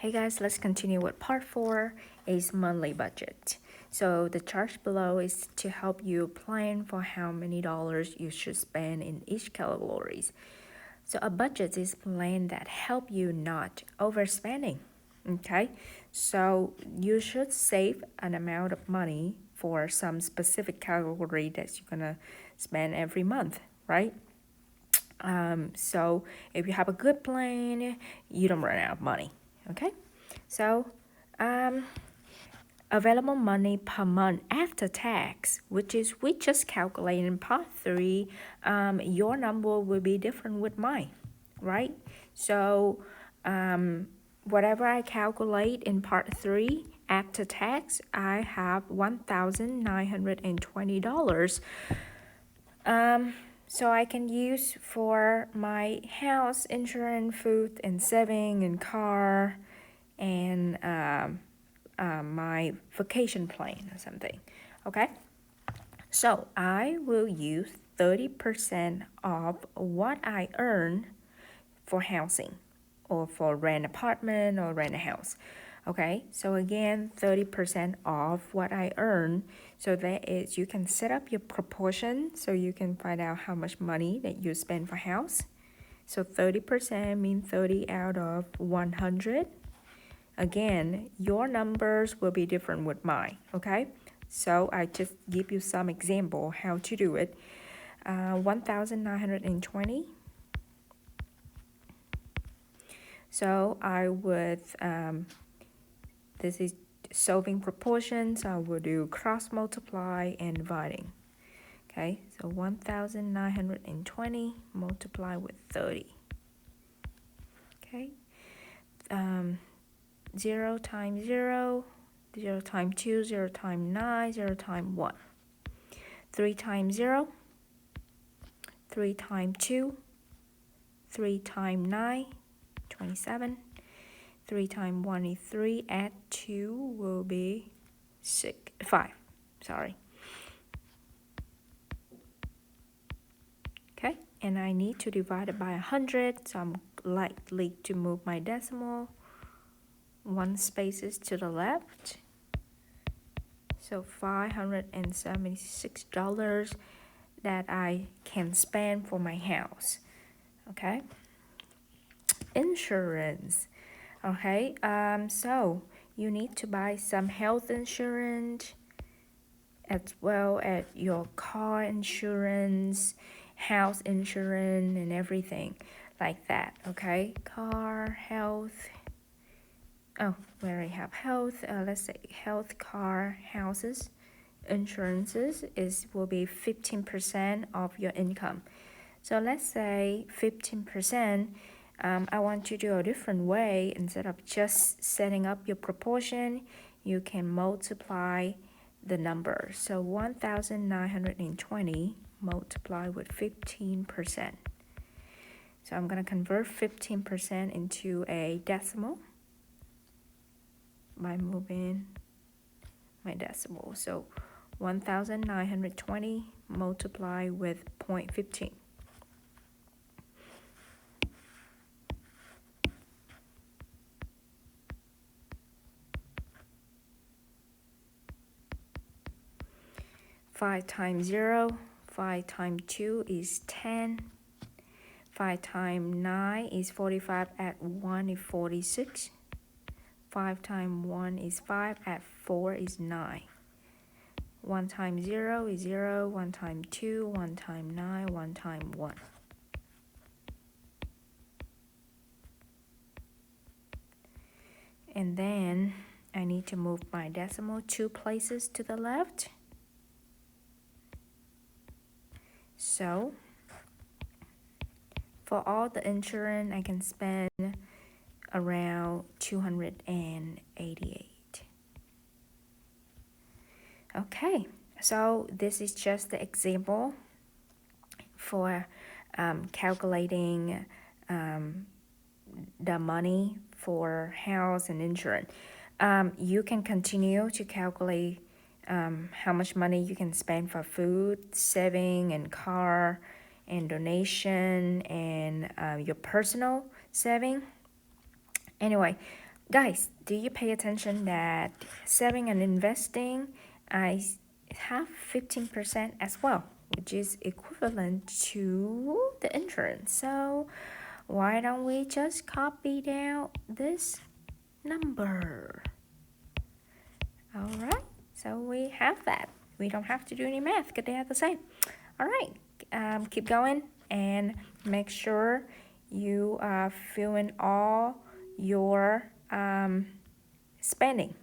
Hey guys, let's continue with part 4 is monthly budget. So the chart below is to help you plan for how many dollars you should spend in each categories. So a budget is a plan that help you not overspending. Okay, so you should save an amount of money for some specific category that you're gonna spend every month, right? So if you have a good plan, you don't run out of money. Okay, so available money per month after tax, which is we just calculate in part 3. Your number will be different with mine, right? So whatever I calculate in part 3 after tax, I have $1,920. So I can use for my house insurance, food and saving and car and my vacation plan or something. Okay, so I will use 30% of what I earn for housing or for rent apartment or rent a house. Okay, so again, 30% of what I earn. So that is, you can set up your proportion so you can find out how much money that you spend for house. So 30% means 30 out of 100. Again, your numbers will be different with mine, okay? So I just give you some example how to do it. 1,920. So I would, this is solving proportions. I will do cross multiply and dividing. Okay, so 1,920 multiply with 30. Okay, 0 times 0, 0 times 2, 0 times 9, 0 times 1. 3 times 0, 3 times 2, 3 times 9, 27. 3 times 1 is 3, add 2 will be 5, sorry. Okay, and I need to divide it by 100, so I'm likely to move my decimal 1 spaces to the left. So $576 that I can spend for my house. Okay, insurance. Okay, so you need to buy some health insurance as well as your car insurance, house insurance, and everything like that. Okay, car, health. Oh, we already have health. Let's say health, car, houses, insurances will be 15% of your income. So let's say 15%. I want to do a different way. Instead of just setting up your proportion, you can multiply the number. So 1,920 multiply with 15%. So I'm going to convert 15% into a decimal by moving my decimal. So 1,920 multiply with 0.15. Five times 0, 5 times 2 is 10. 5 times 9 is 45, add 1 is 46. 5 times 1 is 5, add 4 is 9. 1 times 0 is 0, 1 times 2, 1 times 9, 1 times 1. And then I need to move my decimal 2 places to the left. So for all the insurance, I can spend around 288. Okay, so this is just the example for calculating the money for house and insurance. You can continue to calculate how much money you can spend for food, saving, and car, and donation, and your personal saving. Anyway, Guys, do you pay attention that saving and investing, I have 15% as well, which is equivalent to the insurance. So why don't we just copy down this number? All right, so we have that. We don't have to do any math because they are the same. All right, keep going and make sure you fill in all your spending.